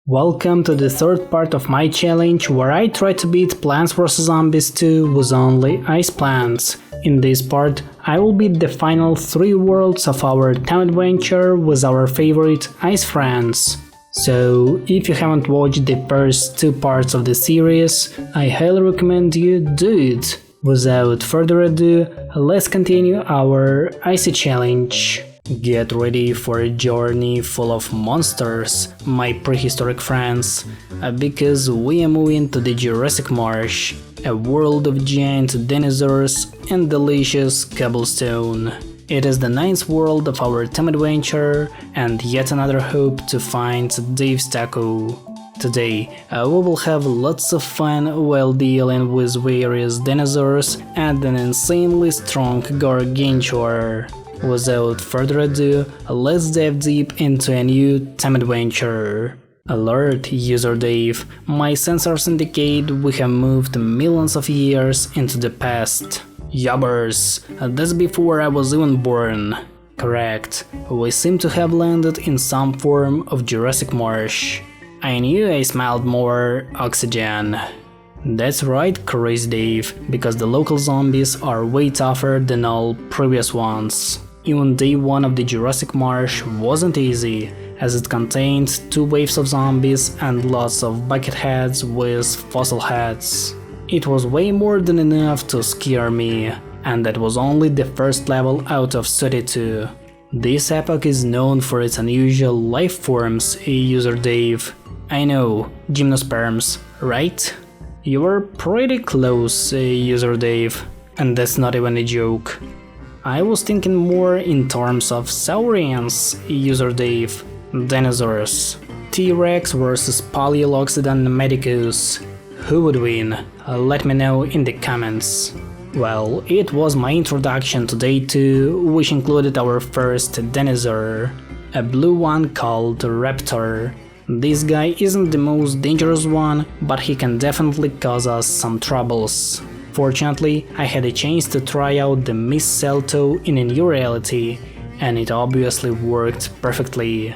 Welcome to the third part of my challenge where I try to beat Plants vs Zombies 2 with only ice plants. In this part, I will beat the final 3 worlds of our time adventure with our favorite ice friends. So, if you haven't watched the first 2 parts of the series, I highly recommend you do it. Without further ado, let's continue our icy challenge. Get ready for a journey full of monsters, my prehistoric friends, because we are moving to the Jurassic Marsh, a world of giant dinosaurs and delicious cobblestone. It is the 9th world of our time adventure and yet another hope to find Dave's Taco. Today, we will have lots of fun while dealing with various dinosaurs and an insanely strong gargantuar. Without further ado, let's dive deep into a new time adventure. Alert, user Dave, my sensors indicate we have moved millions of years into the past. Yubbers, that's before I was even born. Correct, we seem to have landed in some form of Jurassic Marsh. I knew I smelled more oxygen. That's right, Crazy Dave, because the local zombies are way tougher than all previous ones. Even day 1 of the Jurassic Marsh wasn't easy, as it contained 2 waves of zombies and lots of bucketheads with fossil heads. It was way more than enough to scare me, and that was only the first level out of 32. This epoch is known for its unusual life forms, user Dave. I know, gymnosperms, right? You were pretty close, user Dave, and that's not even a joke. I was thinking more in terms of saurians, user Dave, dinosaurs. T-Rex vs Paleoloxodon medicus. Who would win? Let me know in the comments. Well, it was my introduction to day 2, which included our first dinosaur, a blue one called Raptor. This guy isn't the most dangerous one, but he can definitely cause us some troubles. Fortunately, I had a chance to try out the Miss Celto in a new reality, and it obviously worked perfectly.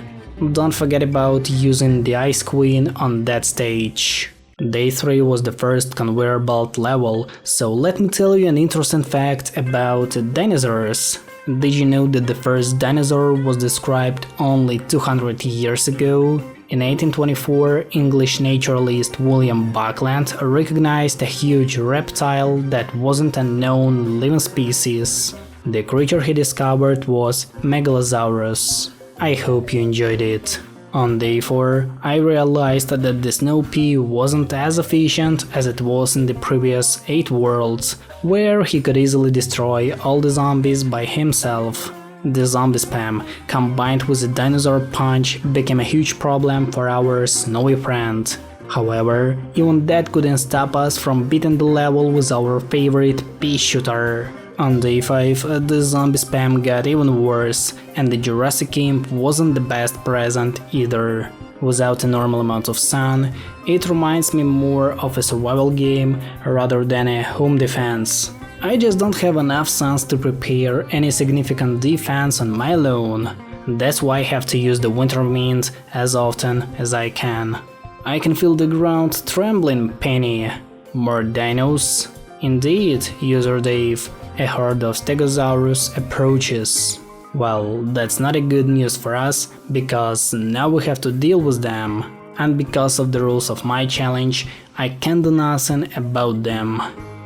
Don't forget about using the Ice Queen on that stage. Day 3 was the first conveyor belt level, so let me tell you an interesting fact about dinosaurs. Did you know that the first dinosaur was described only 200 years ago? In 1824, English naturalist William Buckland recognized a huge reptile that wasn't a known living species. The creature he discovered was Megalosaurus. I hope you enjoyed it. On day 4, I realized that the snow pea wasn't as efficient as it was in the previous 8 worlds, where he could easily destroy all the zombies by himself. The zombie spam, combined with the dinosaur punch, became a huge problem for our snowy friend. However, even that couldn't stop us from beating the level with our favorite pea shooter. On day 5, the zombie spam got even worse, and the Jurassic Imp wasn't the best present either. Without a normal amount of sun, it reminds me more of a survival game rather than a home defense. I just don't have enough suns to prepare any significant defense on my own. That's why I have to use the winter mint as often as I can. I can feel the ground trembling, Penny. More dinos? Indeed, user Dave. A herd of Stegosaurus approaches. Well, that's not a good news for us, because now we have to deal with them. And because of the rules of my challenge, I can't do nothing about them.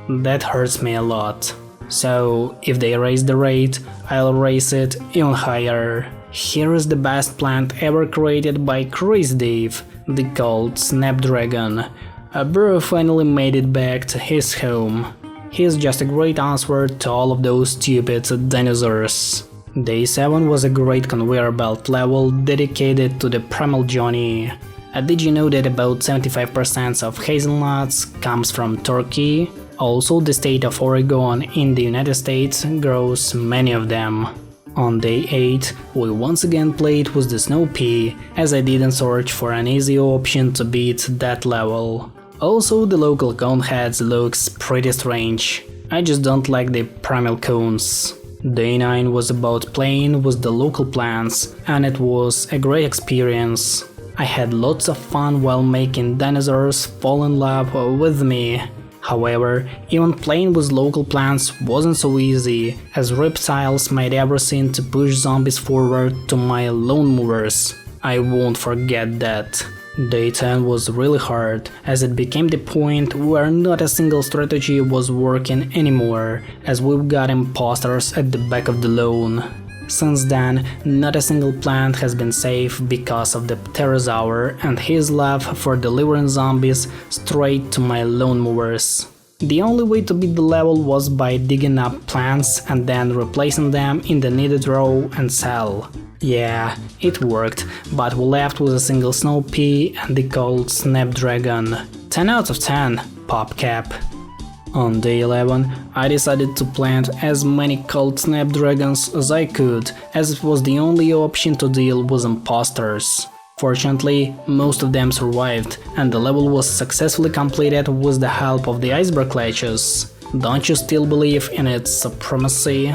That hurts me a lot. So, if they raise the rate, I'll raise it even higher. Here is the best plant ever created by Crazy Dave, the called Snapdragon. A bro finally made it back to his home. He's just a great answer to all of those stupid dinosaurs. Day 7 was a great conveyor belt level dedicated to the primal Johnny. Did you know that about 75% of hazelnuts comes from Turkey? Also, the state of Oregon in the United States grows many of them. On day 8, we once again played with the snow pea, as I didn't search for an easy option to beat that level. Also, the local cone heads looks pretty strange. I just don't like the primal cones. Day 9 was about playing with the local plants, and it was a great experience. I had lots of fun while making dinosaurs fall in love with me. However, even playing with local plants wasn't so easy, as reptiles made everything to push zombies forward to my lawn movers. I won't forget that. Day 10 was really hard, as it became the point where not a single strategy was working anymore, as we've got imposters at the back of the lawn. Since then, not a single plant has been safe because of the pterosaur and his love for delivering zombies straight to my lawn movers. The only way to beat the level was by digging up plants and then replacing them in the needed row and sell. Yeah, it worked, but we left with a single snow pea and the cold snapdragon. 10 out of 10, PopCap. On day 11, I decided to plant as many cold snapdragons as I could, as it was the only option to deal with imposters. Fortunately, most of them survived, and the level was successfully completed with the help of the Iceberg ledges. Don't you still believe in its supremacy?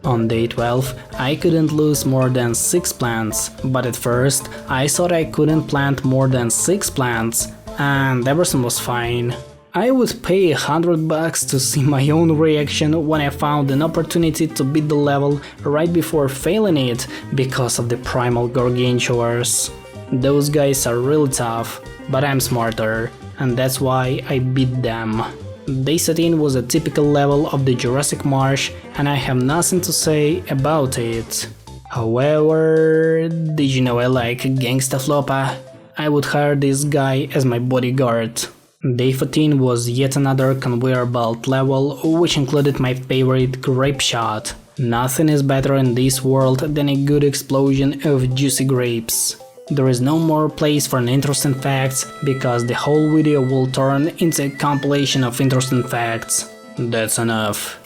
On day 12, I couldn't lose more than 6 plants, but at first I thought I couldn't plant more than 6 plants, and everything was fine. I would pay $100 to see my own reaction when I found an opportunity to beat the level right before failing it because of the primal gargantuars. Those guys are really tough, but I'm smarter, and that's why I beat them. Day 13 was a typical level of the Jurassic Marsh, and I have nothing to say about it. However, did you know I like Gangsta Floppa? I would hire this guy as my bodyguard. Day 14 was yet another conveyor belt level, which included my favorite grape shot. Nothing is better in this world than a good explosion of juicy grapes. There is no more place for an interesting facts, because the whole video will turn into a compilation of interesting facts. That's enough.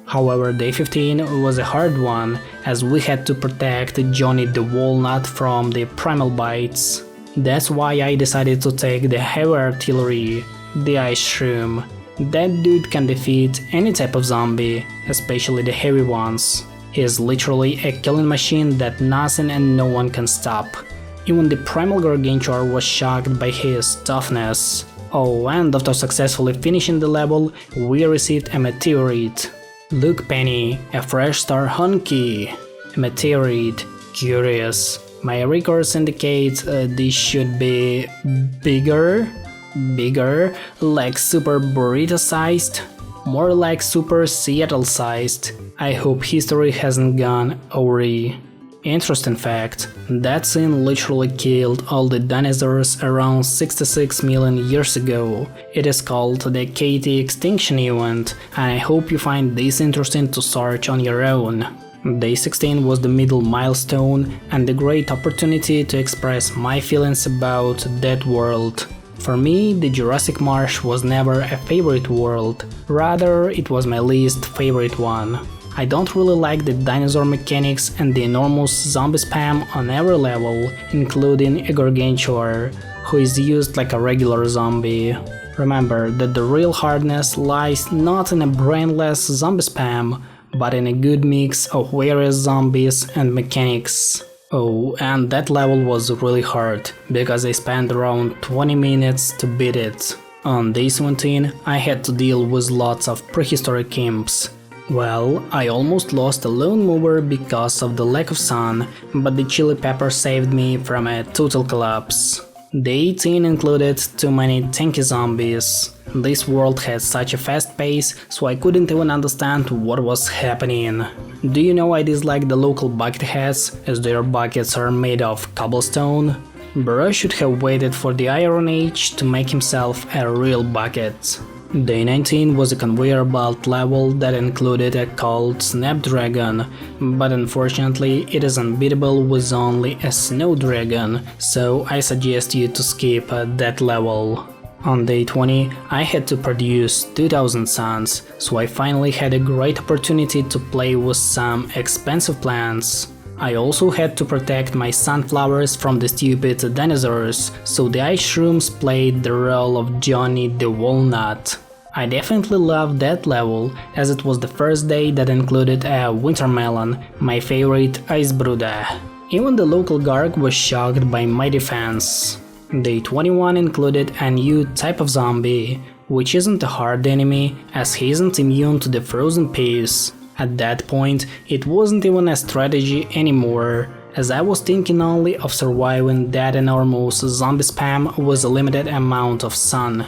However, day 15 was a hard one, as we had to protect Johnny the Walnut from the primal bites. That's why I decided to take the heavy artillery, the Ice Shroom. That dude can defeat any type of zombie, especially the heavy ones. He is literally a killing machine that nothing and no one can stop. Even the primal gargantuar was shocked by his toughness. Oh, and after successfully finishing the level, we received a meteorite. Look, Penny, a fresh star honky. A meteorite. Curious. My records indicate this should be bigger, like super burrito sized, more like super Seattle sized. I hope history hasn't gone awry. Interesting fact, that scene literally killed all the dinosaurs around 66 million years ago. It is called the KT Extinction Event, and I hope you find this interesting to search on your own. Day 16 was the middle milestone and a great opportunity to express my feelings about that world. For me, the Jurassic Marsh was never a favorite world, rather it was my least favorite one. I don't really like the dinosaur mechanics and the enormous zombie spam on every level, including a gargantuar, who is used like a regular zombie. Remember that the real hardness lies not in a brainless zombie spam, but in a good mix of various zombies and mechanics. Oh, and that level was really hard, because I spent around 20 minutes to beat it. On day 17, I had to deal with lots of prehistoric imps. Well, I almost lost a lone mover because of the lack of sun, but the chili pepper saved me from a total collapse. Day 18 included too many tanky zombies. This world had such a fast pace, so I couldn't even understand what was happening. Do you know I dislike the local bucket heads, as their buckets are made of cobblestone? Bro should have waited for the Iron Age to make himself a real bucket. Day 19 was a conveyor belt level that included a cold snapdragon, but unfortunately it is unbeatable with only a snow dragon, so I suggest you to skip that level. On day 20, I had to produce 2000 suns, so I finally had a great opportunity to play with some expensive plants. I also had to protect my sunflowers from the stupid dinosaurs, so the ice shrooms played the role of Johnny the Walnut. I definitely loved that level, as it was the first day that included a wintermelon, my favorite ice brooder. Even the local Garg was shocked by my defense. Day 21 included a new type of zombie, which isn't a hard enemy as he isn't immune to the frozen piece. At that point, it wasn't even a strategy anymore, as I was thinking only of surviving that enormous zombie spam with a limited amount of sun.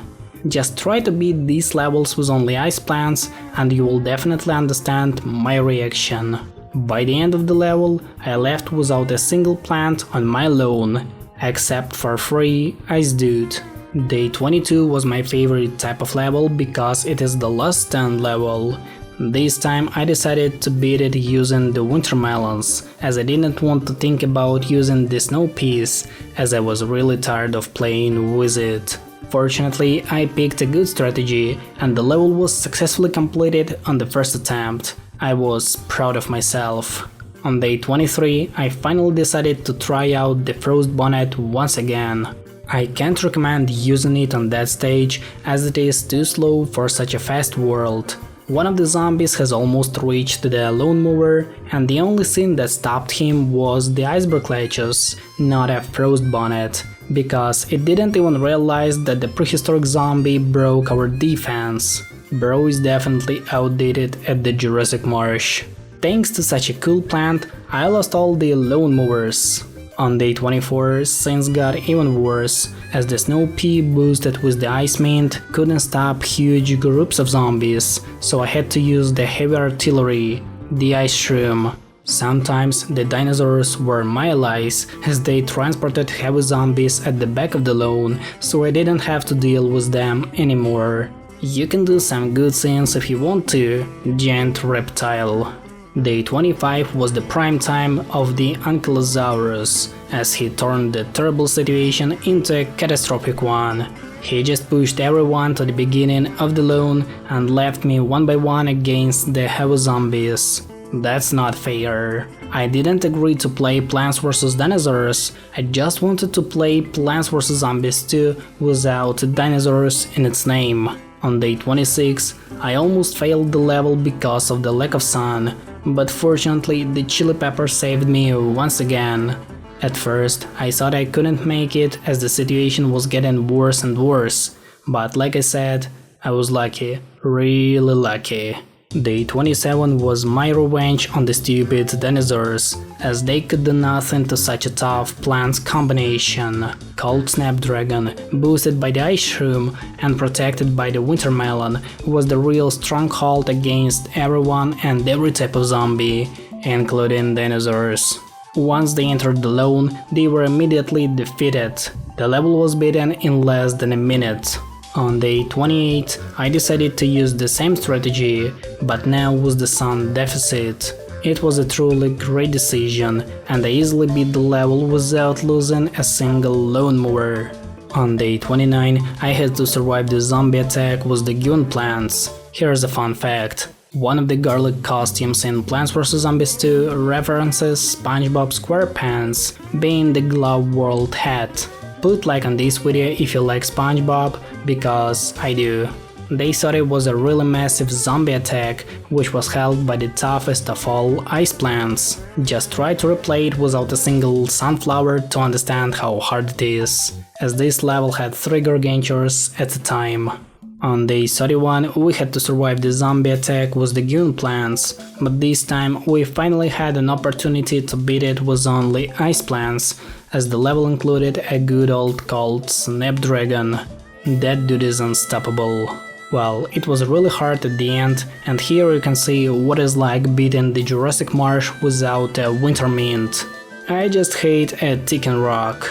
Just try to beat these levels with only ice plants and you will definitely understand my reaction. By the end of the level, I left without a single plant on my lawn, except for 3 ice dude. Day 22 was my favorite type of level because it is the last stand level. This time I decided to beat it using the winter melons, as I didn't want to think about using the snow piece, as I was really tired of playing with it. Fortunately, I picked a good strategy and the level was successfully completed on the first attempt. I was proud of myself. On day 23, I finally decided to try out the Frost Bonnet once again. I can't recommend using it on that stage as it is too slow for such a fast world. One of the zombies has almost reached the lawnmower and the only thing that stopped him was the Iceberg latches, not a Frost Bonnet, because it didn't even realize that the prehistoric zombie broke our defense. Bro is definitely outdated at the Jurassic Marsh. Thanks to such a cool plant, I lost all the lawnmowers. On day 24, things got even worse, as the snow pea boosted with the ice mint couldn't stop huge groups of zombies, so I had to use the heavy artillery, the ice shroom. Sometimes the dinosaurs were my allies, as they transported heavy zombies at the back of the lawn, so I didn't have to deal with them anymore. You can do some good things if you want to, giant reptile. Day 25 was the prime time of the Ankylosaurus, as he turned the terrible situation into a catastrophic one. He just pushed everyone to the beginning of the lawn and left me one by one against the heavy zombies. That's not fair. I didn't agree to play Plants vs Dinosaurs, I just wanted to play Plants vs Zombies 2 without dinosaurs in its name. On day 26, I almost failed the level because of the lack of sun, but fortunately the chili pepper saved me once again. At first, I thought I couldn't make it as the situation was getting worse and worse, but like I said, I was lucky, really lucky. Day 27 was my revenge on the stupid dinosaurs, as they could do nothing to such a tough plant combination. Cold Snapdragon, boosted by the Ice Shroom and protected by the Winter Melon, was the real stronghold against everyone and every type of zombie, including dinosaurs. Once they entered the lawn, they were immediately defeated. The level was beaten in less than a minute. On day 28, I decided to use the same strategy, but now with the sun deficit. It was a truly great decision, and I easily beat the level without losing a single lawnmower. On day 29, I had to survive the zombie attack with the given plants. Here's a fun fact. One of the garlic costumes in Plants vs Zombies 2 references SpongeBob SquarePants, being the glove world hat. Put like on this video if you like SpongeBob, because I do. They thought it was a really massive zombie attack, which was held by the toughest of all ice plants. Just try to replay it without a single sunflower to understand how hard it is, as this level had 3 gargantures at a time. On day 31 we had to survive the zombie attack with the given plants, but this time we finally had an opportunity to beat it with only ice plants, as the level included a good old cold Snapdragon. That dude is unstoppable. Well, it was really hard at the end, and here you can see what it's like beating the Jurassic Marsh without a winter mint. I just hate a ticking rock.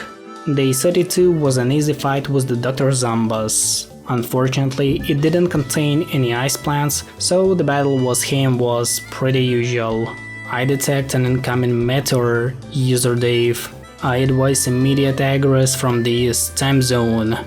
Day 32 was an easy fight with the Dr. Zombas. Unfortunately, it didn't contain any ice plants, so the battle with him was pretty usual. I detect an incoming meteor, user Dave. I advise immediate egress from this time zone.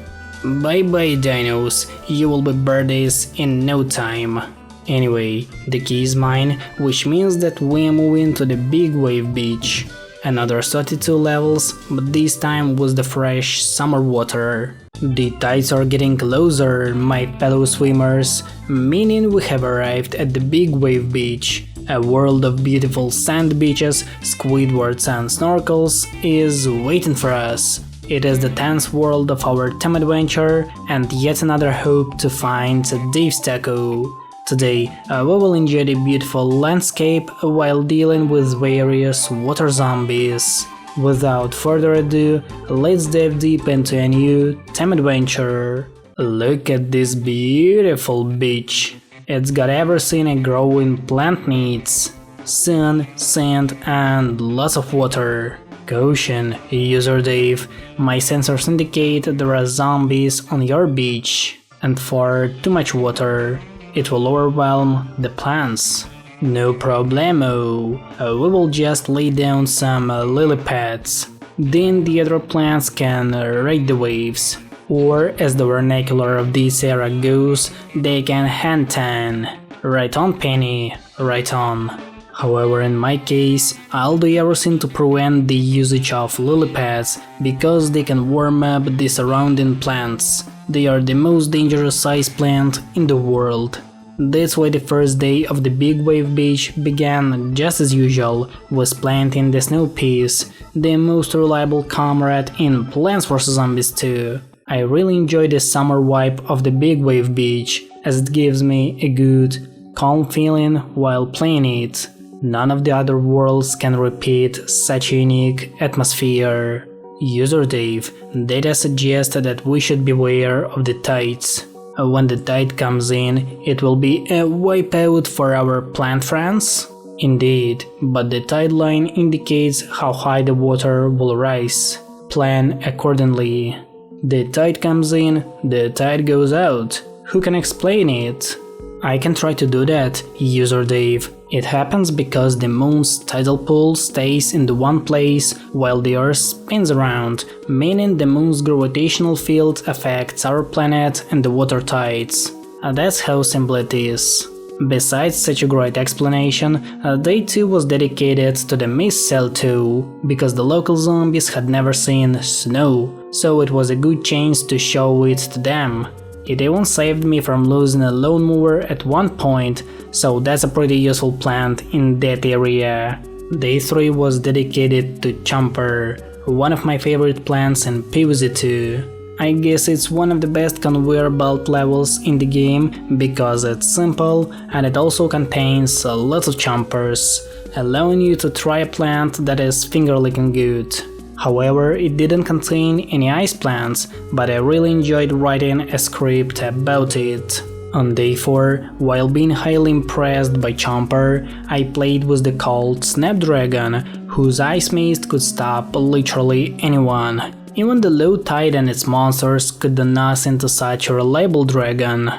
Bye bye dinos, you will be birdies in no time. Anyway, the key is mine, which means that we are moving to the big wave beach. Another 32 levels, but this time with the fresh summer water. The tides are getting closer, my fellow swimmers, meaning we have arrived at the big wave beach. A world of beautiful sand beaches, Squidwards and snorkels is waiting for us. It is the 10th world of our time adventure and yet another hope to find Dave's Taco. Today we will enjoy the beautiful landscape while dealing with various water zombies. Without further ado, let's dive deep into a new time adventure. Look at this beautiful beach. It's got everything a growing plant needs: sun, sand, and lots of water. Caution, user Dave, my sensors indicate there are zombies on your beach, and for too much water, it will overwhelm the plants. No problemo, we will just lay down some lily pads, then the other plants can ride the waves, or as the vernacular of this era goes, they can hand tan. Right on, Penny, right on. However, in my case, I'll do everything to prevent the usage of lily pads because they can warm up the surrounding plants. They are the most dangerous size plant in the world. That's why the first day of the Big Wave Beach began just as usual, with planting the snow peas, the most reliable comrade in Plants vs Zombies 2. I really enjoy the summer vibe of the Big Wave Beach, as it gives me a good, calm feeling while playing it. None of the other worlds can repeat such a unique atmosphere. User Dave, data suggests that we should beware of the tides. When the tide comes in, it will be a wipeout for our plant friends? Indeed, but the tide line indicates how high the water will rise. Plan accordingly. The tide comes in, the tide goes out. Who can explain it? I can try to do that, user Dave. It happens because the moon's tidal pull stays in the one place while the Earth spins around, meaning the moon's gravitational field affects our planet and the water tides. That's how simple it is. Besides such a great explanation, day 2 was dedicated to the mistletoe, because the local zombies had never seen snow, so it was a good chance to show it to them. It even saved me from losing a lawn mower at one point, so that's a pretty useful plant in that area. Day 3 was dedicated to Chomper, one of my favorite plants in PVZ 2. I guess it's one of the best conveyor belt levels in the game because it's simple and it also contains lots of chompers, allowing you to try a plant that is finger-licking good. However, it didn't contain any ice plants, but I really enjoyed writing a script about it. On day 4, while being highly impressed by Chomper, I played with the cult Snapdragon, whose ice mist could stop literally anyone. Even the low tide and its monsters could do nothing to such a reliable dragon.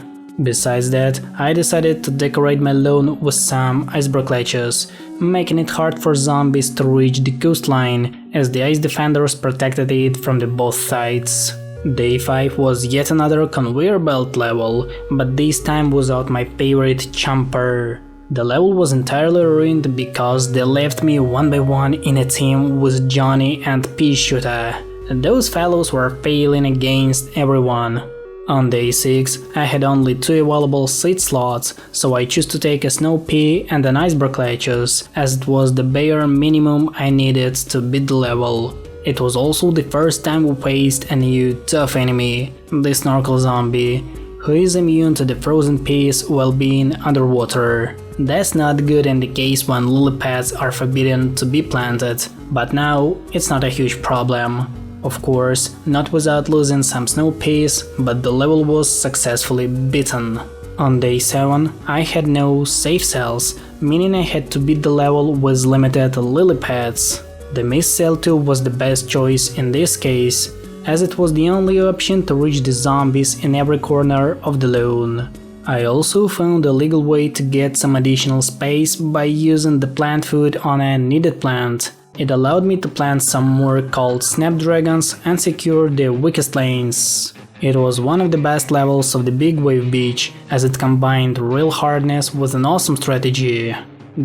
Besides that, I decided to decorate my lawn with some iceberg ledges, making it hard for zombies to reach the coastline, as the ice defenders protected it from the both sides. Day 5 was yet another conveyor belt level, but this time without my favorite Chomper. The level was entirely ruined because they left me one by one in a team with Johnny and Pea-Shooter. Those fellows were failing against everyone. On day 6, I had only 2 available seat slots, so I chose to take a snow pea and an iceberg lettuce, as it was the bare minimum I needed to beat the level. It was also the first time we faced a new tough enemy, the snorkel zombie, who is immune to the frozen peas while being underwater. That's not good in the case when lily pads are forbidden to be planted, but now it's not a huge problem. Of course, not without losing some snow peas, but the level was successfully beaten. On day 7, I had no safe cells, meaning I had to beat the level with limited lily pads. The mistletoe was the best choice in this case, as it was the only option to reach the zombies in every corner of the lawn. I also found a legal way to get some additional space by using the plant food on a needed plant. It allowed me to plant some more called snapdragons and secure the weakest lanes. It was one of the best levels of the Big Wave Beach, as it combined real hardness with an awesome strategy.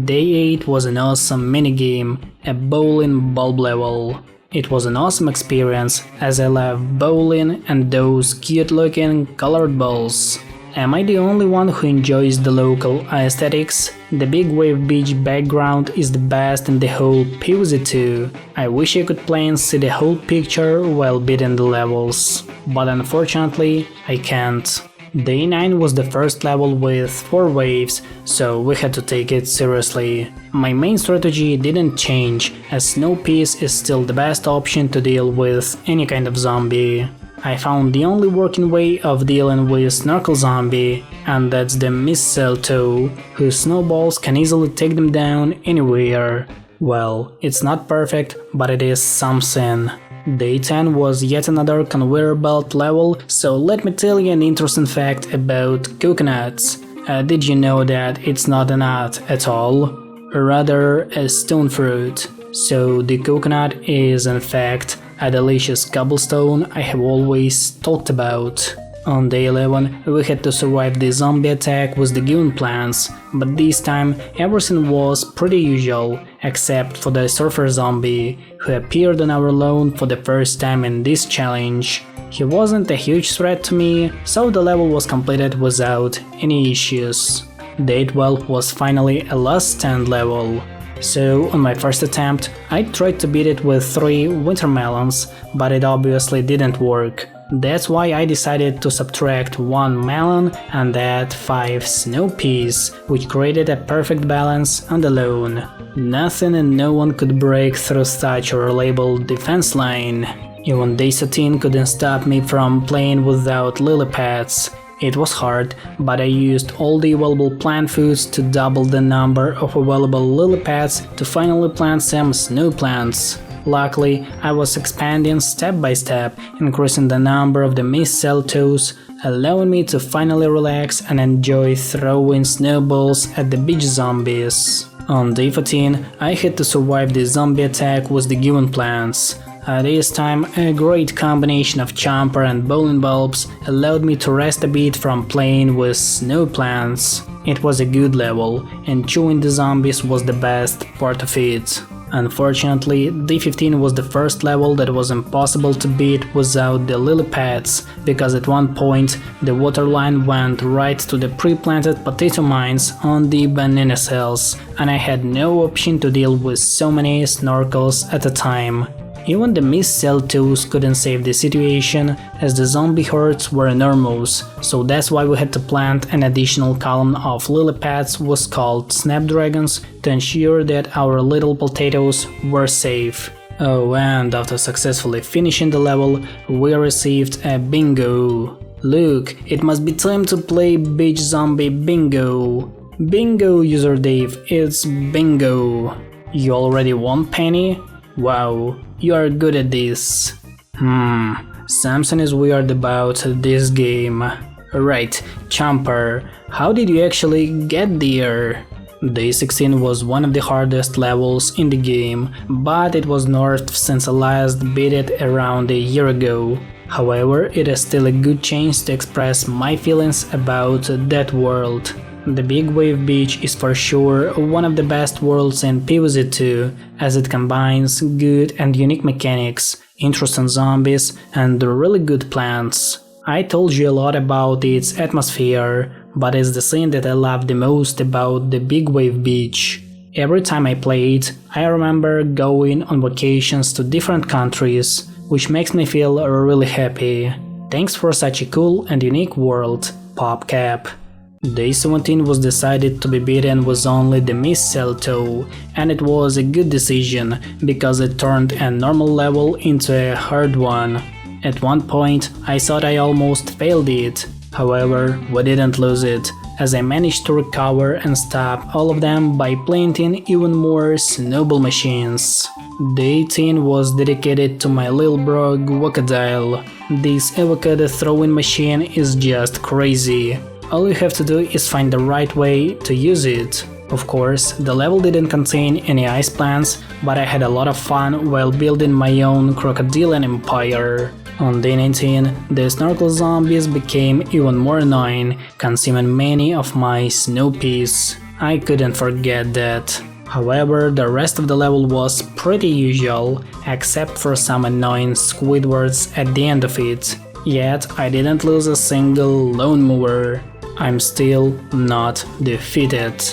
Day 8 was an awesome minigame, a bowling bulb level. It was an awesome experience, as I love bowling and those cute looking colored balls. Am I the only one who enjoys the local aesthetics? The big wave beach background is the best in the whole PVZ 2. I wish I could play and see the whole picture while beating the levels, but unfortunately I can't. Day 9 was the first level with 4 waves, so we had to take it seriously. My main strategy didn't change, as Snow Piece is still the best option to deal with any kind of zombie. I found the only working way of dealing with Snorkel Zombie, and that's the Mistletoe, whose snowballs can easily take them down anywhere. Well, it's not perfect, but it is something. Day 10 was yet another conveyor belt level, so let me tell you an interesting fact about coconuts. Did you know that it's not a nut at all? Rather a stone fruit. So the coconut is in fact a delicious cobblestone I have always talked about. On day 11 we had to survive the zombie attack with the given plants, but this time everything was pretty usual, except for the surfer zombie, who appeared on our lawn for the first time in this challenge. He wasn't a huge threat to me, so the level was completed without any issues. Day 12 was finally a last stand level. So on my first attempt I tried to beat it with 3 winter melons, but it obviously didn't work. That's why I decided to subtract 1 melon and add 5 snow peas, which created a perfect balance on the lawn. Nothing and no one could break through such a reliable defense line. Even day 13 couldn't stop me from playing without lily pads. It was hard, but I used all the available plant foods to double the number of available lily pads to finally plant some snow plants. Luckily, I was expanding step by step, increasing the number of the mistletoes, allowing me to finally relax and enjoy throwing snowballs at the beach zombies. On day 14, I had to survive the zombie attack with the given plants. This time, a great combination of jumper and bowling bulbs allowed me to rest a bit from playing with snow plants. It was a good level, and chewing the zombies was the best part of it. Unfortunately, day 15 was the first level that was impossible to beat without the lily pads, because at one point the water line went right to the pre-planted potato mines on the banana cells, and I had no option to deal with so many snorkels at a time. Even the mistletoes couldn't save the situation, as the zombie hordes were enormous, so that's why we had to plant an additional column of lily pads was called snapdragons to ensure that our little potatoes were safe. Oh, and after successfully finishing the level, we received a bingo. Look, it must be time to play beach zombie bingo. Bingo, user Dave, it's bingo. You already won, Penny? Wow, you are good at this. Something is weird about this game. Right, Chomper, how did you actually get there? Day 16 was one of the hardest levels in the game, but it was nerfed since I last beat it around a year ago. However, it is still a good chance to express my feelings about that world. The Big Wave Beach is for sure one of the best worlds in PVZ 2, as it combines good and unique mechanics, interesting zombies, and really good plants. I told you a lot about its atmosphere, but it's the thing that I love the most about the Big Wave Beach. Every time I play it, I remember going on vacations to different countries, which makes me feel really happy. Thanks for such a cool and unique world, PopCap. Day 17 was decided to be beaten with only the mistletoe, and it was a good decision, because it turned a normal level into a hard one. At one point, I thought I almost failed it. However, we didn't lose it, as I managed to recover and stop all of them by planting even more snowball machines. Day 18 was dedicated to my little bro Crocodile. This avocado throwing machine is just crazy. All you have to do is find the right way to use it. Of course, the level didn't contain any ice plants, but I had a lot of fun while building my own crocodilian empire. On day 19, the snorkel zombies became even more annoying, consuming many of my snow peas. I couldn't forget that. However, the rest of the level was pretty usual, except for some annoying Squidwards at the end of it. Yet I didn't lose a single lone mover. I'm still not defeated.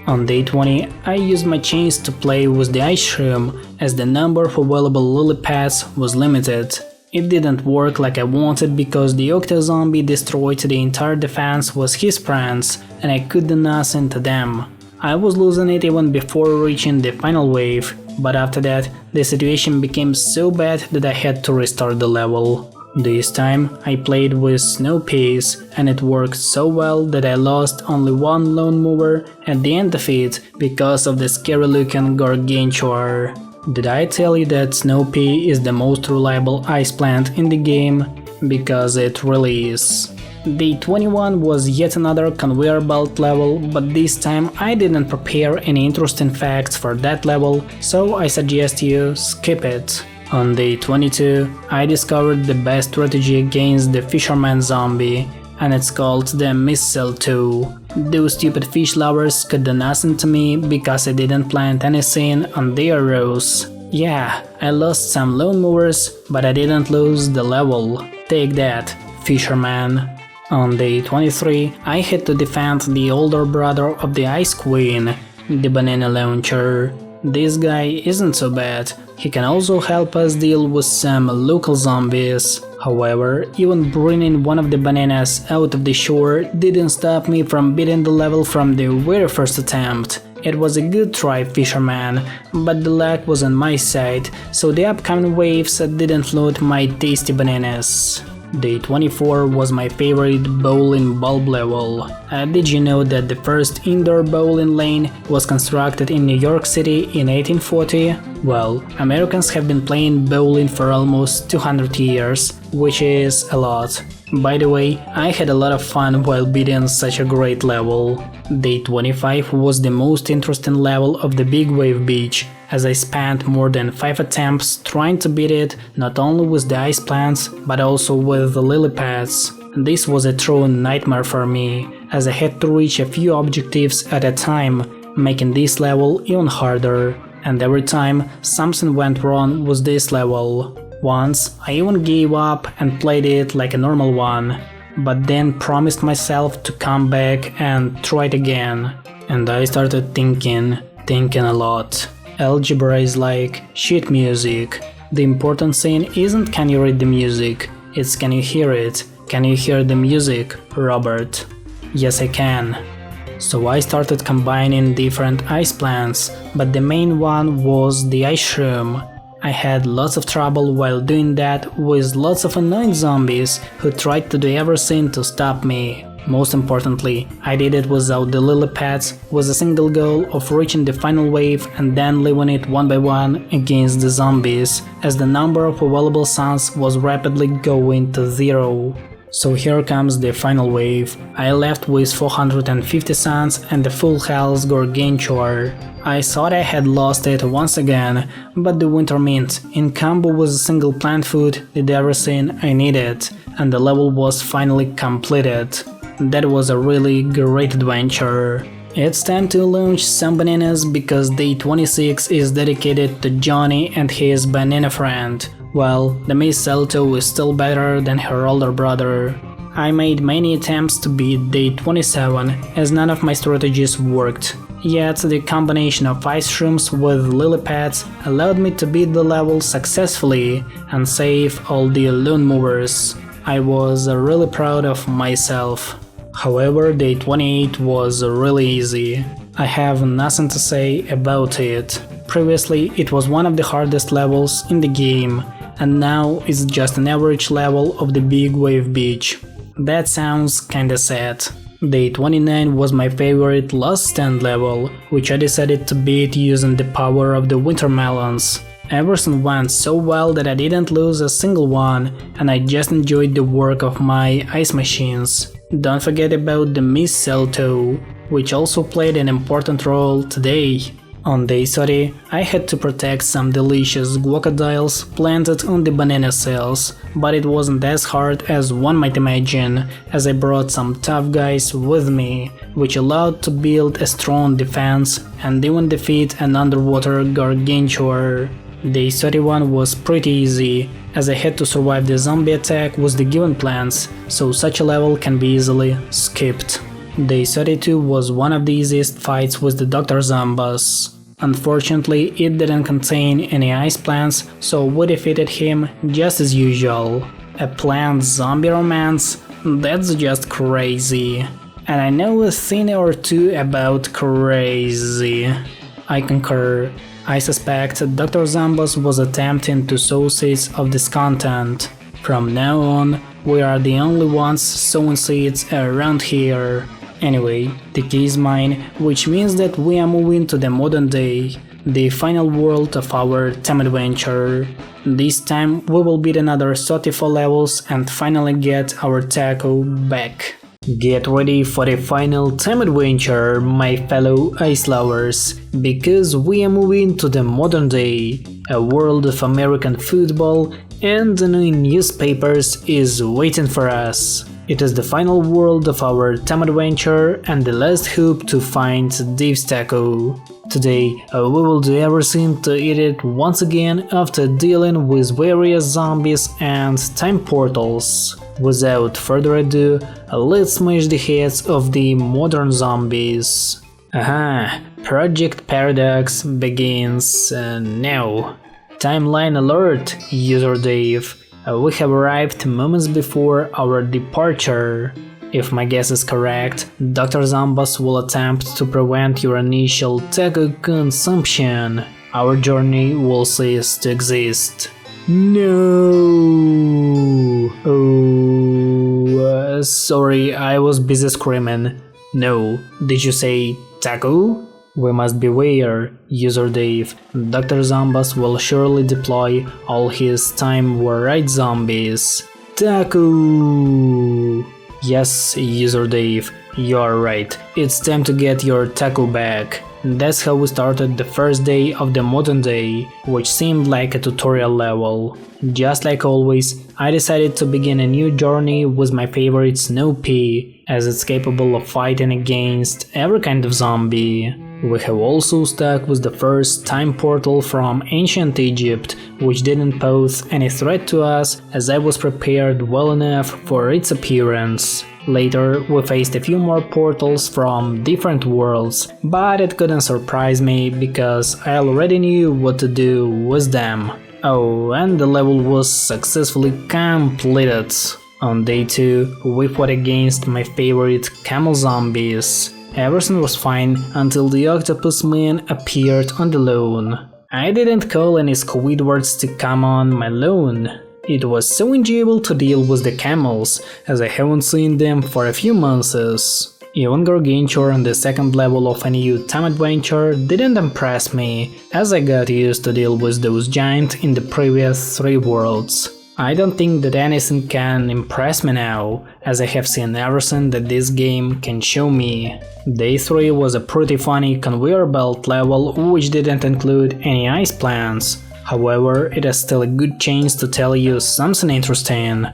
On day 20, I used my chance to play with the ice shroom as the number of available lily pads was limited. It didn't work like I wanted because the octo zombie destroyed the entire defense with his friends and I could do nothing to them. I was losing it even before reaching the final wave, but after that the situation became so bad that I had to restart the level. This time I played with snow peas and it worked so well that I lost only one lone mover at the end of it because of the scary looking gargantuar. Did I tell you that snow pea is the most reliable ice plant in the game? Because it really is. Day 21 was yet another conveyor belt level, but this time I didn't prepare any interesting facts for that level, so I suggest you skip it. On day 22, I discovered the best strategy against the fisherman zombie, and it's called the mistletoe. Those stupid fish lovers could do nothing to me because I didn't plant anything on their rows. Yeah, I lost some lone movers, but I didn't lose the level. Take that, fisherman. On day 23, I had to defend the older brother of the Ice Queen, the banana launcher. This guy isn't so bad. He can also help us deal with some local zombies. However, even bringing one of the bananas out of the shore didn't stop me from beating the level from the very first attempt. It was a good try, fisherman, but the luck was on my side, so the upcoming waves didn't loot my tasty bananas. Day 24 was my favorite bowling bulb level. Did you know that the first indoor bowling lane was constructed in New York City in 1840? Well, Americans have been playing bowling for almost 200 years, which is a lot. By the way, I had a lot of fun while beating such a great level. Day 25 was the most interesting level of the Big Wave Beach, as I spent more than 5 attempts trying to beat it not only with the ice plants, but also with the lily pads. This was a true nightmare for me, as I had to reach a few objectives at a time, making this level even harder. And every time something went wrong with this level. Once I even gave up and played it like a normal one, but then promised myself to come back and try it again. And I started thinking a lot. Algebra is like sheet music. The important thing isn't can you read the music, it's can you hear it. Can you hear the music, Robert? Yes, I can. So I started combining different ice plants, but the main one was the ice shroom. I had lots of trouble while doing that with lots of annoying zombies who tried to do everything to stop me. Most importantly, I did it without the lily pads, with a single goal of reaching the final wave and then leaving it one by one against the zombies, as the number of available suns was rapidly going to 0. So here comes the final wave. I left with 450 suns and a full health gargantuar. I thought I had lost it once again, but the winter mint, in combo with a single plant food, did everything I needed, and the level was finally completed. That was a really great adventure. It's time to launch some bananas because day 26 is dedicated to Johnny and his banana friend. Well, the mistletoe is still better than her older brother. I made many attempts to beat day 27 as none of my strategies worked. Yet the combination of ice shrooms with lily pads allowed me to beat the level successfully and save all the lone movers. I was really proud of myself. However, day 28 was really easy. I have nothing to say about it. Previously, it was one of the hardest levels in the game, and now it's just an average level of the Big Wave Beach. That sounds kinda sad. Day 29 was my favorite last stand level, which I decided to beat using the power of the winter melons. Everything went so well that I didn't lose a single one, and I just enjoyed the work of my ice machines. Don't forget about the mistletoe, which also played an important role today. On day 30, I had to protect some delicious crocodiles planted on the banana cells, but it wasn't as hard as one might imagine, as I brought some tough guys with me, which allowed to build a strong defense and even defeat an underwater gargantuar. Day 31 was pretty easy, as I had to survive the zombie attack with the given plans, so such a level can be easily skipped. Day 32 was one of the easiest fights with the Dr. Zombies. Unfortunately, it didn't contain any ice plants, so we defeated him just as usual. A plant zombie romance? That's just crazy. And I know a thing or two about crazy. I concur. I suspect Dr. Zambos was attempting to sow seeds of this content. From now on, we are the only ones sowing seeds around here. Anyway, the key is mine, which means that we are moving to the modern day, the final world of our time adventure. This time we will beat another 34 levels and finally get our taco back. Get ready for the final time adventure, my fellow ice lovers, because we are moving to the modern day. A world of American football and the new newspapers is waiting for us. It is the final world of our time adventure and the last hope to find Dave's taco. Today we will do everything to eat it once again after dealing with various zombies and time portals. Without further ado, let's smash the heads of the modern zombies. Aha, Project Paradox begins now. Timeline alert, user Dave. We have arrived moments before our departure. If my guess is correct, Dr. Zambos will attempt to prevent your initial taco consumption. Our journey will cease to exist. No! Oh, sorry, I was busy screaming. No, did you say taco? We must beware, user Dave. Dr. Zambos will surely deploy all his time-war-right zombies. Taco! Yes, user Dave, you're right. It's time to get your taco back. That's how we started the first day of the modern day, which seemed like a tutorial level. Just like always, I decided to begin a new journey with my favorite Snow Pea, as it's capable of fighting against every kind of zombie. We have also stuck with the first time portal from ancient Egypt, which didn't pose any threat to us as I was prepared well enough for its appearance. Later, we faced a few more portals from different worlds, but it couldn't surprise me because I already knew what to do with them. Oh, and the level was successfully completed. On day 2, we fought against my favorite camel zombies. Everything was fine until the octopus man appeared on the lawn. I didn't call any Squidwards to come on my lawn. It was so enjoyable to deal with the camels, as I haven't seen them for a few months. Even Gargantua on the second level of a new time adventure didn't impress me, as I got used to deal with those giants in the previous 3 worlds. I don't think that anything can impress me now, as I have seen everything that this game can show me. Day 3 was a pretty funny conveyor belt level which didn't include any ice plants. However, it is still a good chance to tell you something interesting.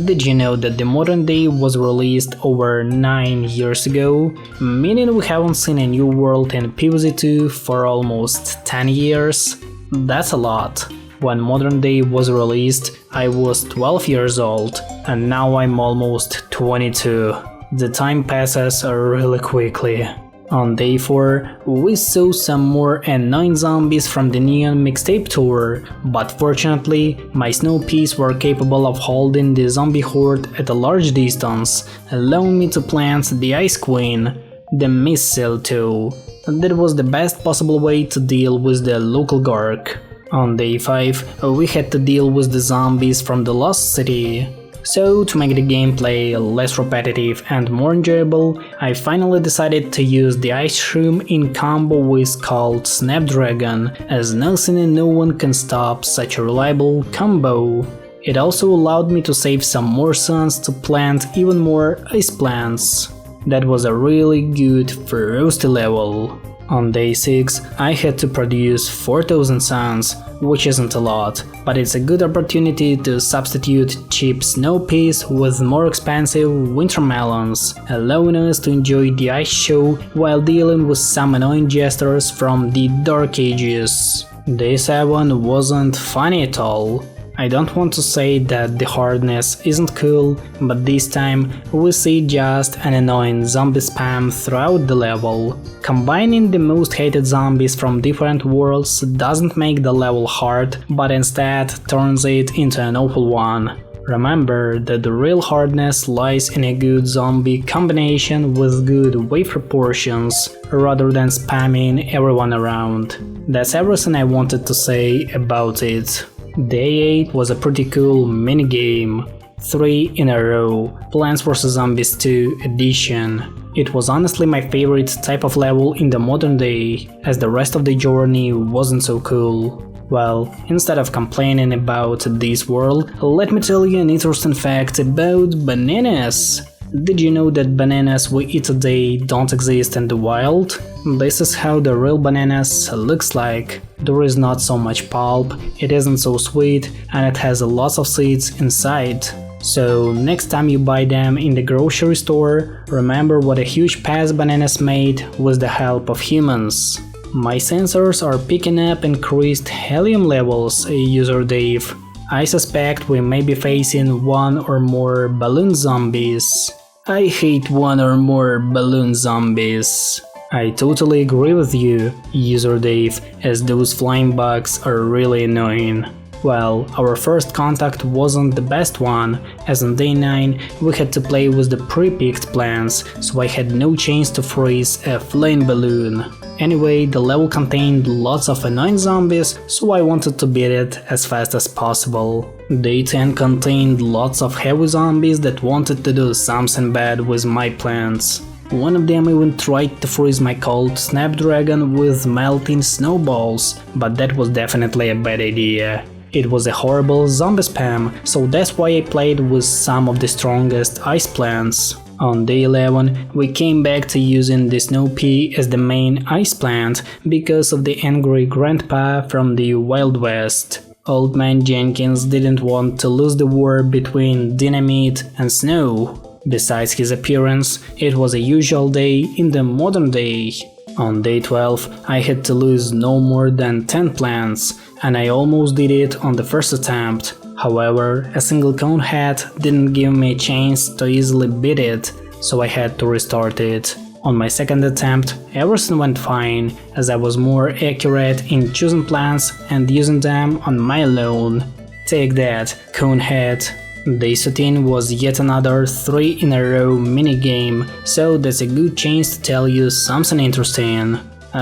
Did you know that the modern day was released over 9 years ago? Meaning we haven't seen a new world in PVZ 2 for almost 10 years? That's a lot. When modern day was released, I was 12 years old, and now I'm almost 22. The time passes really quickly. On day 4, we saw some more annoying zombies from the Neon Mixtape Tour, but fortunately, my snow peas were capable of holding the zombie horde at a large distance, allowing me to plant the Ice Queen, the mistletoe. That was the best possible way to deal with the local Gark. On day 5, we had to deal with the zombies from the Lost City. So, to make the gameplay less repetitive and more enjoyable, I finally decided to use the Ice Shroom in combo with called Snapdragon, as nothing and no one can stop such a reliable combo. It also allowed me to save some more suns to plant even more ice plants. That was a really good ferocity level. On day 6, I had to produce 4000 suns, which isn't a lot, but it's a good opportunity to substitute cheap snow peas with more expensive winter melons, allowing us to enjoy the ice show while dealing with some annoying jesters from the Dark Ages. Day 7 wasn't funny at all. I don't want to say that the hardness isn't cool, but this time we see just an annoying zombie spam throughout the level. Combining the most hated zombies from different worlds doesn't make the level hard, but instead turns it into an awful one. Remember that the real hardness lies in a good zombie combination with good wave proportions, rather than spamming everyone around. That's everything I wanted to say about it. Day 8 was a pretty cool minigame. 3 in a row, Plants vs Zombies 2 edition. It was honestly my favorite type of level in the modern day, as the rest of the journey wasn't so cool. Well, instead of complaining about this world, let me tell you an interesting fact about bananas. Did you know that bananas we eat today don't exist in the wild? This is how the real bananas looks like. There is not so much pulp, it isn't so sweet, and it has lots of seeds inside. So next time you buy them in the grocery store, remember what a huge pass bananas made with the help of humans. My sensors are picking up increased helium levels, user Dave. I suspect we may be facing one or more balloon zombies. I hate one or more balloon zombies. I totally agree with you, user Dave, as those flying bugs are really annoying. Well, our first contact wasn't the best one, as on day 9 we had to play with the pre-picked plans, so I had no chance to freeze a flying balloon. Anyway, the level contained lots of annoying zombies, so I wanted to beat it as fast as possible. Day 10 contained lots of heavy zombies that wanted to do something bad with my plants. One of them even tried to freeze my cold snapdragon with melting snowballs, but that was definitely a bad idea. It was a horrible zombie spam, so that's why I played with some of the strongest ice plants. On day 11, we came back to using the Snow Pea as the main ice plant because of the angry grandpa from the Wild West. Old man Jenkins didn't want to lose the war between dynamite and snow. Besides his appearance, it was a usual day in the modern day. On day 12, I had to lose no more than 10 plants, and I almost did it on the first attempt. However, a single cone hat didn't give me a chance to easily beat it, so I had to restart it. On my second attempt, everything went fine, as I was more accurate in choosing plants and using them on my own. Take that, cone hat. Day 13 was yet another 3 in a row minigame, so that's a good chance to tell you something interesting.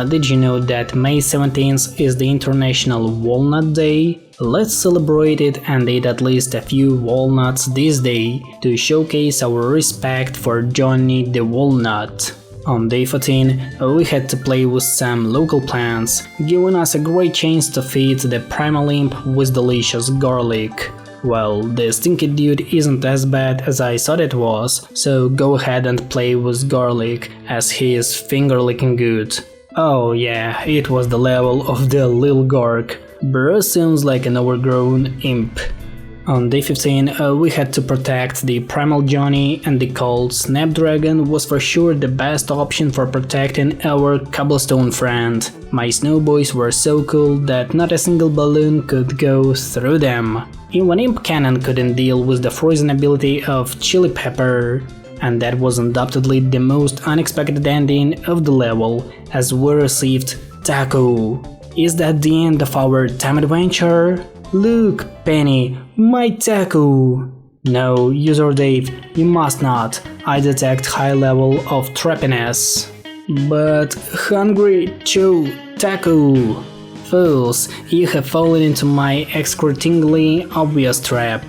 Did you know that May 17th is the International Walnut Day? Let's celebrate it and eat at least a few walnuts this day to showcase our respect for Johnny the Walnut. On day 14, we had to play with some local plants, giving us a great chance to feed the primal imp with delicious garlic. Well, the stinky dude isn't as bad as I thought it was, so go ahead and play with garlic, as he is finger-licking good. Oh yeah, it was the level of the Lil Gork. Bro seems like an overgrown imp. On day 15, we had to protect the Primal Johnny, and the cold Snapdragon was for sure the best option for protecting our cobblestone friend. My snowboys were so cool that not a single balloon could go through them. Even Imp Cannon couldn't deal with the freezing ability of Chili Pepper. And that was undoubtedly the most unexpected ending of the level, as we received Taco. Is that the end of our time adventure? Look, Penny, my taco! No, user Dave, you must not. I detect high level of trappiness. But hungry Joe taco! Fools, you have fallen into my excruciatingly obvious trap.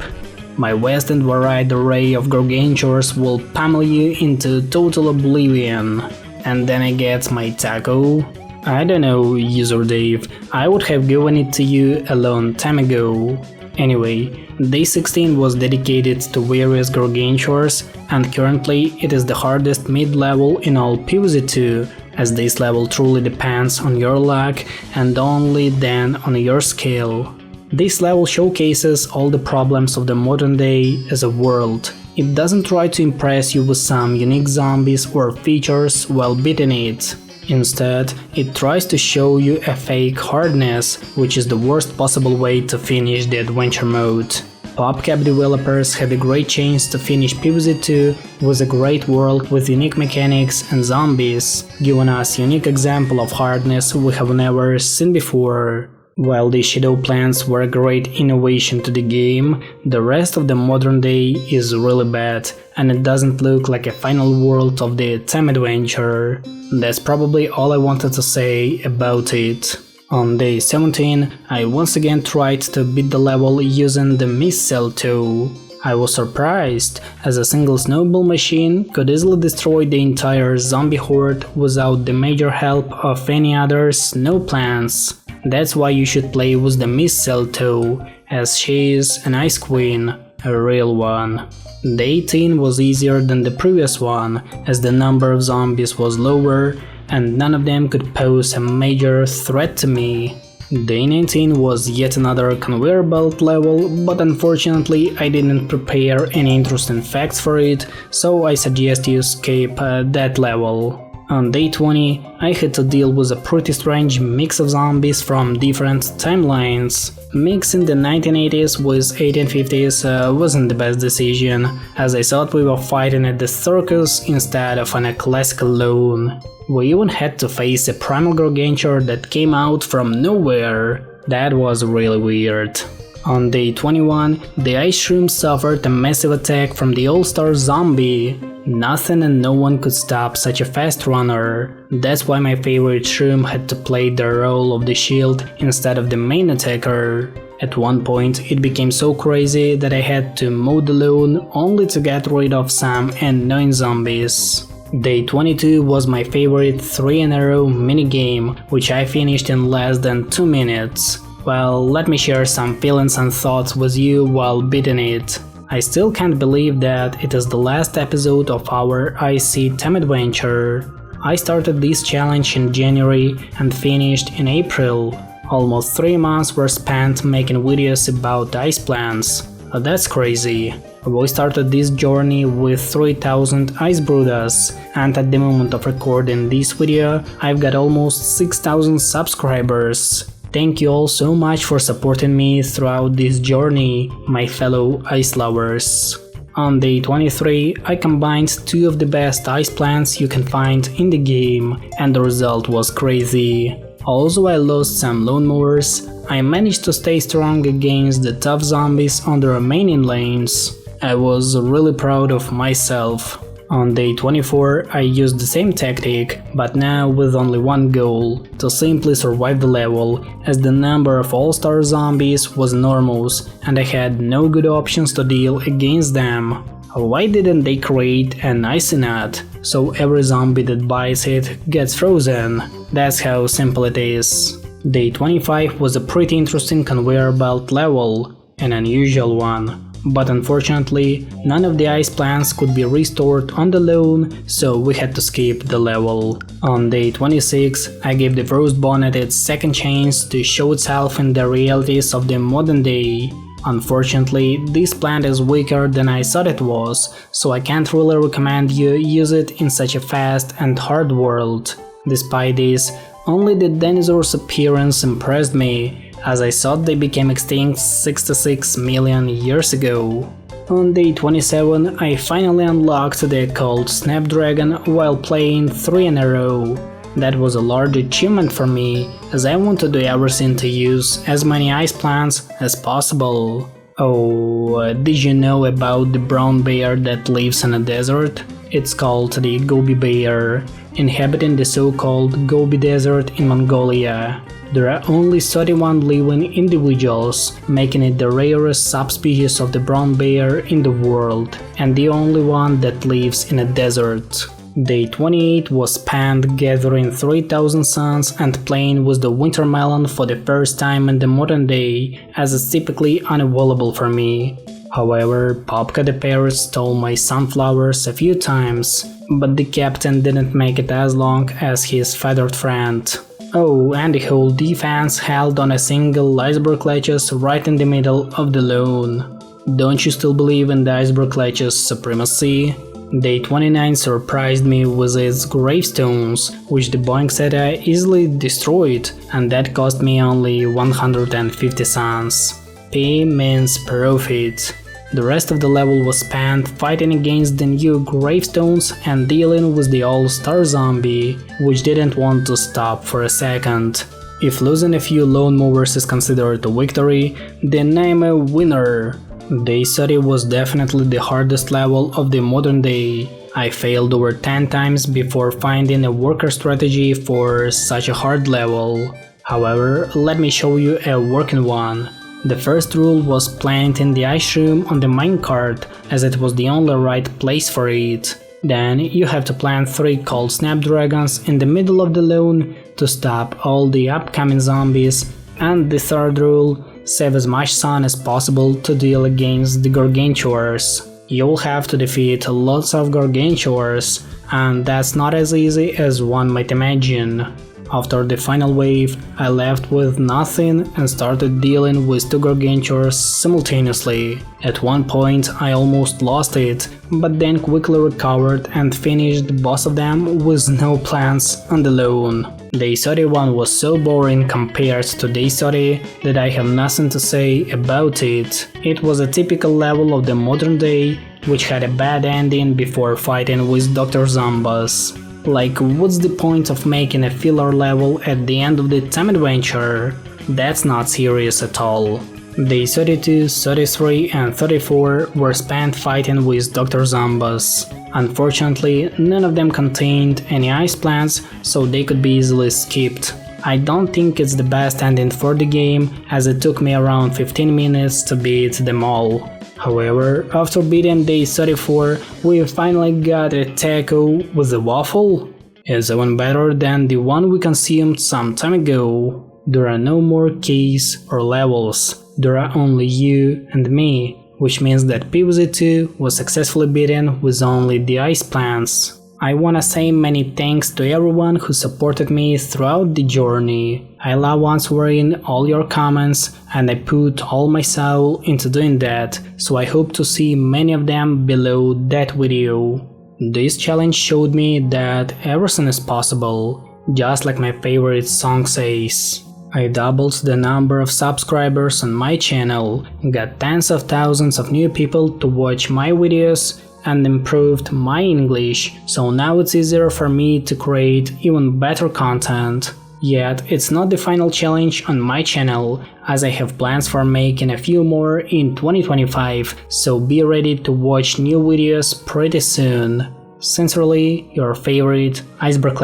My vast and varied array of gargantures will pummel you into total oblivion. And then I get my taco? I don't know, user Dave, I would have given it to you a long time ago. Anyway, day 16 was dedicated to various gargantures, and currently it is the hardest mid-level in all PVZ 2, as this level truly depends on your luck and only then on your skill. This level showcases all the problems of the modern day as a world. It doesn't try to impress you with some unique zombies or features while beating it. Instead, it tries to show you a fake hardness, which is the worst possible way to finish the adventure mode. PopCap developers had a great chance to finish PVZ 2 with a great world with unique mechanics and zombies, giving us unique example of hardness we have never seen before. While the shadow plants were a great innovation to the game, the rest of the modern day is really bad, and it doesn't look like a final world of the time adventure. That's probably all I wanted to say about it. On day 17, I once again tried to beat the level using the mistletoe. I was surprised, as a single snowball machine could easily destroy the entire zombie horde without the major help of any other snow plants. That's why you should play with the mistletoe, as she is an ice queen, a real one. Day 18 was easier than the previous one, as the number of zombies was lower and none of them could pose a major threat to me. Day 19 was yet another conveyor belt level, but unfortunately I didn't prepare any interesting facts for it, so I suggest you skip that level. On day 20, I had to deal with a pretty strange mix of zombies from different timelines. Mixing the 1980s with 1850s wasn't the best decision, as I thought we were fighting at the circus instead of on a classical lawn. We even had to face a primal gargantuar that came out from nowhere. That was really weird. On day 21, the ice shroom suffered a massive attack from the all-star zombie. Nothing and no one could stop such a fast runner. That's why my favorite shroom had to play the role of the shield instead of the main attacker. At one point it became so crazy that I had to mow the lawn only to get rid of some annoying zombies. Day 22 was my favorite 3-in-a-row minigame, which I finished in less than 2 minutes. Well, let me share some feelings and thoughts with you while beating it. I still can't believe that it is the last episode of our IC time adventure. I started this challenge in January and finished in April. Almost 3 months were spent making videos about ice plants. That's crazy. We started this journey with 3000 ice brooders, and at the moment of recording this video, I've got almost 6000 subscribers. Thank you all so much for supporting me throughout this journey, my fellow ice lovers. On day 23, I combined 2 of the best ice plants you can find in the game, and the result was crazy. Although I lost some lawnmowers, I managed to stay strong against the tough zombies on the remaining lanes. I was really proud of myself. On day 24, I used the same tactic, but now with only one goal: to simply survive the level, as the number of all-star zombies was enormous and I had no good options to deal against them. Why didn't they create an icy nut, so every zombie that bites it gets frozen? That's how simple it is. Day 25 was a pretty interesting conveyor belt level, an unusual one. But unfortunately, none of the ice plants could be restored on the lawn, so we had to skip the level. On day 26, I gave the Frost Bonnet its second chance to show itself in the realities of the modern day. Unfortunately, this plant is weaker than I thought it was, so I can't really recommend you use it in such a fast and hard world. Despite this, only the dinosaur's appearance impressed me, as I thought they became extinct 66 million years ago. On day 27, I finally unlocked the Cold Snapdragon while playing 3 in a row. That was a large achievement for me, as I want to do everything to use as many ice plants as possible. Oh, did you know about the brown bear that lives in a desert? It's called the Gobi bear, inhabiting the so-called Gobi Desert in Mongolia. There are only 31 living individuals, making it the rarest subspecies of the brown bear in the world, and the only one that lives in a desert. Day 28 was spent gathering 3000 suns and playing with the winter melon for the first time in the modern day, as it's typically unavailable for me. However, Popka the parrot stole my sunflowers a few times, but the captain didn't make it as long as his feathered friend. Oh, and the whole defense held on a single iceberg ledges right in the middle of the lawn. Don't you still believe in the iceberg ledges supremacy? Day 29 surprised me with its gravestones, which the Boeing said I easily destroyed, and that cost me only 150 cents. P means profit. The rest of the level was spent fighting against the new gravestones and dealing with the all-star zombie, which didn't want to stop for a second. If losing a few lone movers is considered a victory, then I'm a winner. Day 30 was definitely the hardest level of the modern day. I failed over 10 times before finding a worker strategy for such a hard level. However, let me show you a working one. The first rule was planting the ice room on the minecart, as it was the only right place for it. Then you have to plant 3 cold snapdragons in the middle of the lawn to stop all the upcoming zombies, and the third rule: save as much sun as possible to deal against the gargantuars. You'll have to defeat lots of gargantuars, and that's not as easy as one might imagine. After the final wave, I left with nothing and started dealing with 2 gargantuars simultaneously. At one point I almost lost it, but then quickly recovered and finished both of them with no plants on the lawn. Day 31 was so boring compared to Day 30 that I have nothing to say about it. It was a typical level of the modern day, which had a bad ending before fighting with Dr. Zombies. Like, what's the point of making a filler level at the end of the time adventure? That's not serious at all. Days 32, 33 and 34 were spent fighting with Dr. Zombies. Unfortunately, none of them contained any ice plants, so they could be easily skipped. I don't think it's the best ending for the game, as it took me around 15 minutes to beat them all. However, after beating day 34, we finally got a taco with a waffle. It's even better than the one we consumed some time ago. There are no more keys or levels, there are only you and me, which means that PVZ2 was successfully beaten with only the ice plants. I wanna say many thanks to everyone who supported me throughout the journey. I love answering all your comments and I put all my soul into doing that, so I hope to see many of them below that video. This challenge showed me that everything is possible, just like my favorite song says. I doubled the number of subscribers on my channel, got tens of thousands of new people to watch my videos, and improved my English, so now it's easier for me to create even better content. Yet it's not the final challenge on my channel, as I have plans for making a few more in 2025, so be ready to watch new videos pretty soon. Sincerely, your favorite Iceberg.